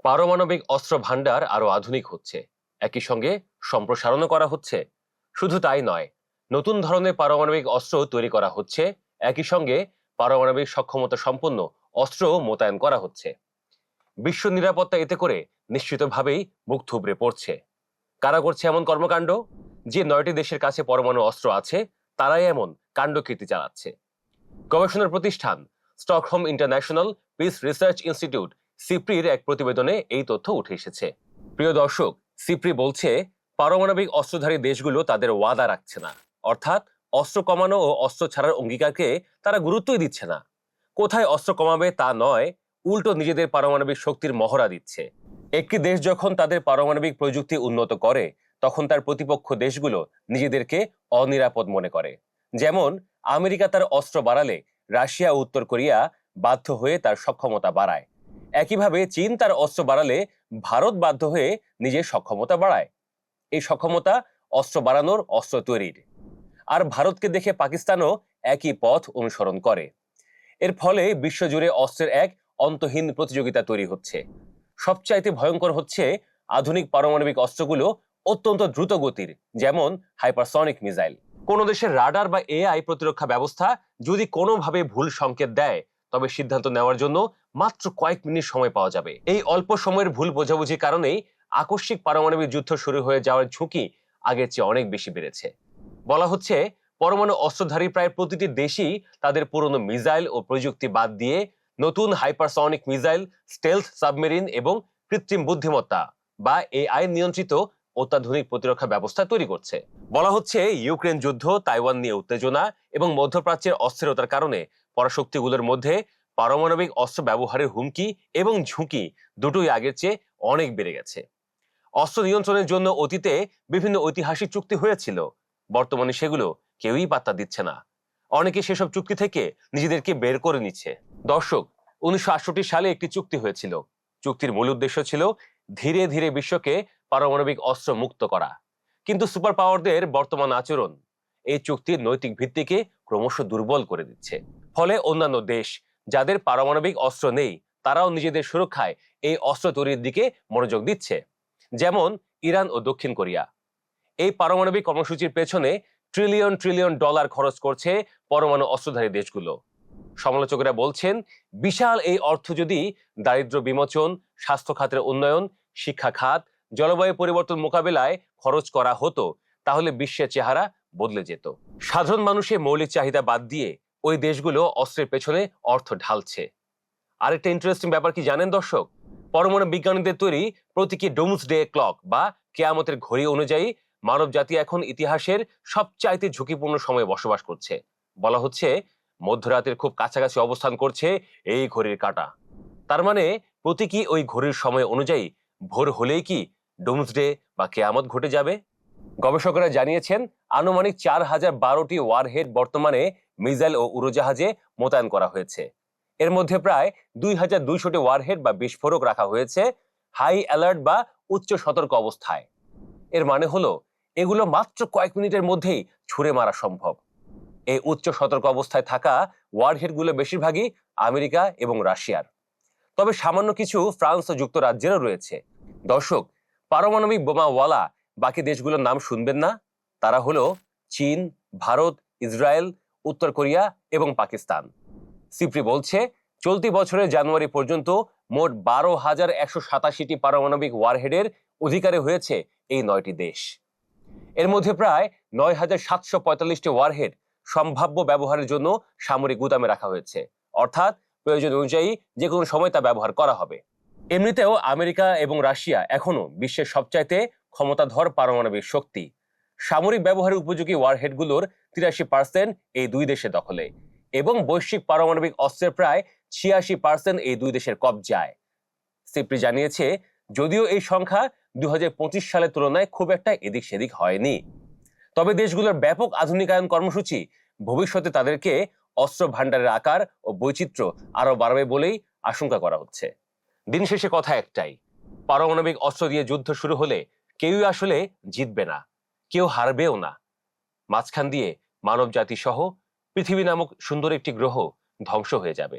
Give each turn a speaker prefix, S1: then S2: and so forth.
S1: পারমাণবিক অস্ত্র ভান্ডার আরো আধুনিক হচ্ছে, একই সঙ্গে সম্প্রসারণও করা হচ্ছে। শুধু তাই নয়, নতুন ধরনের পারমাণবিক অস্ত্র তৈরি করা হচ্ছে, একই সঙ্গে পারমাণবিক সক্ষমতা সম্পন্ন অস্ত্র মোতায়েন করা হচ্ছে। বিশ্ব নিরাপত্তা এতে করে নিশ্চিতভাবেই মুখ থুবড়ে পড়ছে। কারা করছে এমন কর্মকাণ্ড? যে 9টি দেশের কাছে পরমাণু অস্ত্র আছে, তারাই এমন কাণ্ডকীর্তি চালাচ্ছে। গবেষণা প্রতিষ্ঠান Stockholm International Peace Research Institute সিপ্রির এক প্রতিবেদনে এই তথ্য উঠে এসেছে। প্রিয় দর্শক, সিপ্রি বলছে পারমাণবিক অস্ত্রধারী দেশগুলো তাদের ওয়াদা রাখছে না, অর্থাৎ অস্ত্র কমানো ও অস্ত্র ছাড়ার অঙ্গীকারকে তারা গুরুত্বই দিচ্ছে না। কোথায় অস্ত্র কমাবে তা নয়, উল্টো নিজেদের পারমাণবিক শক্তির মহড়া দিচ্ছে। একটি দেশ যখন তাদের পারমাণবিক প্রযুক্তি উন্নত করে, তখন তার প্রতিপক্ষ দেশগুলো নিজেদেরকে অনিরাপদ মনে করে। যেমন আমেরিকা তার অস্ত্র বাড়ালে রাশিয়া ও উত্তর কোরিয়া বাধ্য হয়ে তার সক্ষমতা বাড়ায়। একইভাবে চীন তার অস্ত্র বাড়ালে ভারত বাধ্য হয়ে নিজের সক্ষমতা বাড়ায়। এই সক্ষমতা অস্ত্র বাড়ানোর, অস্ত্র তৈরির। আর ভারতকে দেখে পাকিস্তানও একই পথ অনুসরণ করে। এর ফলে বিশ্বজুড়ে অস্ত্রের এক অন্তহীন প্রতিযোগিতা তৈরি হচ্ছে। সবচাইতে ভয়ঙ্কর হচ্ছে আধুনিক পারমাণবিক অস্ত্রগুলো অত্যন্ত দ্রুত গতির, যেমন হাইপারসনিক মিসাইল। কোন দেশের রাডার বা এআই প্রতিরক্ষা ব্যবস্থা যদি কোনোভাবে ভুল সংকেত দেয়, তবে সিদ্ধান্ত নেওয়ার জন্য মাত্র কয়েক মিনিট সময় পাওয়া যাবে। এই অল্প সময়ের ভুল বোঝাবুঝির কারণেই আকস্মিক পারমাণবিক যুদ্ধ শুরু হয়ে যাওয়ার ঝুঁকি আগের চেয়ে অনেক বেশি বেড়েছে। বলা হচ্ছে পরমাণু অস্ত্রধারী প্রায় প্রতিটি দেশই তাদের পুরনো মিসাইল ও প্রযুক্তি বাদ দিয়ে নতুন হাইপারসনিক মিসাইল, স্টেলথ সাবমেরিন এবং কৃত্রিম বুদ্ধিমত্তা বা এআই নিয়ন্ত্রিত অত্যাধুনিক প্রতিরক্ষা ব্যবস্থা তৈরি করছে। বলা হচ্ছে ইউক্রেন যুদ্ধ, তাইওয়ান নিয়ে উত্তেজনা এবং মধ্যপ্রাচ্যের অস্থিরতার কারণে পরাশক্তিগুলোর মধ্যে পারমাণবিক অস্ত্র ব্যবহারের হুমকি এবং ঝুঁকি দুটোই আগের চেয়ে অনেক বেড়ে গেছে। অস্ত্র নিয়ন্ত্রণের জন্য অতীতে বিভিন্ন ঐতিহাসিক চুক্তি হয়েছিল, বর্তমানে সেগুলো কেউই পাত্তা দিচ্ছে না। অনেকে সেসব চুক্তি থেকে নিজেদেরকে বের করে নিচ্ছে। দর্শক, 1968 সালে একটি চুক্তি হয়েছিল। চুক্তির মূল উদ্দেশ্য ছিল ধীরে ধীরে বিশ্বকে পারমাণবিক অস্ত্র মুক্ত করা। কিন্তু সুপার পাওয়ারদের বর্তমান আচরণ এই চুক্তির নৈতিক ভিত্তিকে ক্রমশ দুর্বল করে দিচ্ছে। ফলে অন্যান্য দেশ যাদের পারমাণবিক অস্ত্র নেই, তারাও নিজেদের সুরক্ষায় এই অস্ত্র তৈরির দিকে মনোযোগ দিচ্ছে। যেমন ইরান ও দক্ষিণ কোরিয়া। এই পারমাণবিক কর্মসূচির পেছনে ট্রিলিয়ন ট্রিলিয়ন ডলার খরচ করছে পরমাণু অস্ত্রধারী দেশগুলো। সমালোচকেরা বলছেন, বিশাল এই অর্থ যদি দারিদ্র বিমোচন, স্বাস্থ্য খাতের উন্নয়ন, শিক্ষা খাত, জলবায়ু পরিবর্তন মোকাবেলায় খরচ করা হতো, তাহলে বিশ্বের চেহারা বদলে যেত। সাধারণ মানুষের মৌলিক চাহিদা বাদ দিয়ে ওই দেশগুলো অস্ত্রের পেছনে অর্থ ঢালছে। আরেকটা ইন্টারেস্টিং ব্যাপার কি জানেন দর্শক? পরমাণু বিজ্ঞানীদের তৈরি প্রতীকী ডোমসডে ক্লক বা কেয়ামতের ঘড়ি অনুযায়ী মানব জাতি এখন ইতিহাসের সবচাইতে ঝুঁকিপূর্ণ সময়ে বসবাস করছে। বলা হচ্ছে মধ্যরাতের খুব কাছাকাছি অবস্থান করছে এই ঘড়ির কাঁটা। তার মানে প্রতীকী ওই ঘড়ির সময় অনুযায়ী ভোর হলেই কি ডোমসডে বা কেয়ামত ঘটে যাবে? গবেষকরা জানিয়েছেন আনুমানিক 4012টি ওয়ারহেড বর্তমানে মিসাইল ও উড়োজাহাজে মোতায়েন করা হয়েছে। এর মধ্যে প্রায় 2200টি ওয়ারহেড বা বিস্ফোরক রাখা হয়েছে হাই অ্যালার্ট বা উচ্চ সতর্ক অবস্থায়। এর মানে হলো এগুলো মাত্র কয়েক মিনিটের মধ্যেই ছুড়ে মারা সম্ভব। এই উচ্চ সতর্ক অবস্থায় থাকা ওয়ারহেডগুলো বেশিরভাগই আমেরিকা এবং রাশিয়ার। তবে সামান্য কিছু ফ্রান্স ও যুক্তরাজ্যেরও রয়েছে। দর্শক, পারমাণবিক বোমাওয়ালা বাকি দেশগুলোর নাম শুনবেন না? তারা হলো চীন, ভারত, ইসরায়েল, উত্তর কোরিয়া এবং পাকিস্তান। সিপ্রি বলছে চলতি বছরের জানুয়ারি পর্যন্ত মোট 12,187টি পারমাণবিক ওয়ারহেডের অধিকারী হয়েছে এই 9টি দেশ। এর মধ্যে প্রায় 9,745টি ওয়ারহেড সম্ভাব্য ব্যবহারের জন্য সামরিক গুদামে রাখা হয়েছে, অর্থাৎ প্রয়োজন অনুযায়ী যে কোনো সময় তা ব্যবহার করা হবে। এমনিতেও আমেরিকা এবং রাশিয়া এখনো বিশ্বের সবচাইতে ক্ষমতাধর পারমাণবিক শক্তি। সামরিক ব্যবহারের উপযোগী ওয়ারহেডগুলোর 83% এই দুই দেশের দখলে এবং বৈশ্বিক পারমাণবিক অস্ত্রের প্রায় 86% এই দুই দেশের কবজায়। সিপ্রি জানিয়েছে যদিও এই সংখ্যা 2025 সালের তুলনায় খুব একটা এদিক সেদিক হয়নি, তবে দেশগুলোর ব্যাপক আধুনিকায়ন কর্মসূচি ভবিষ্যতে তাদেরকে অস্ত্র ভান্ডারের আকার ও বৈচিত্র্য আরো বাড়াবে বলেই আশঙ্কা করা হচ্ছে। দিন শেষে কথা একটাই, পারমাণবিক অস্ত্র দিয়ে যুদ্ধ শুরু হলে কেউই আসলে জিতবে না, কেউ হারবেও না। মাঝখান দিয়ে মানব জাতি সহ পৃথিবী নামক সুন্দর একটি গ্রহ ধ্বংস হয়ে যাবে।